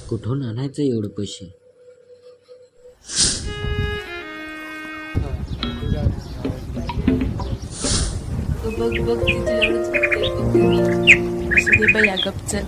कुठून आणायचं एवढे पैसे? बघ बघ तिथे एवढंच बघते असू दे बाई गप चल.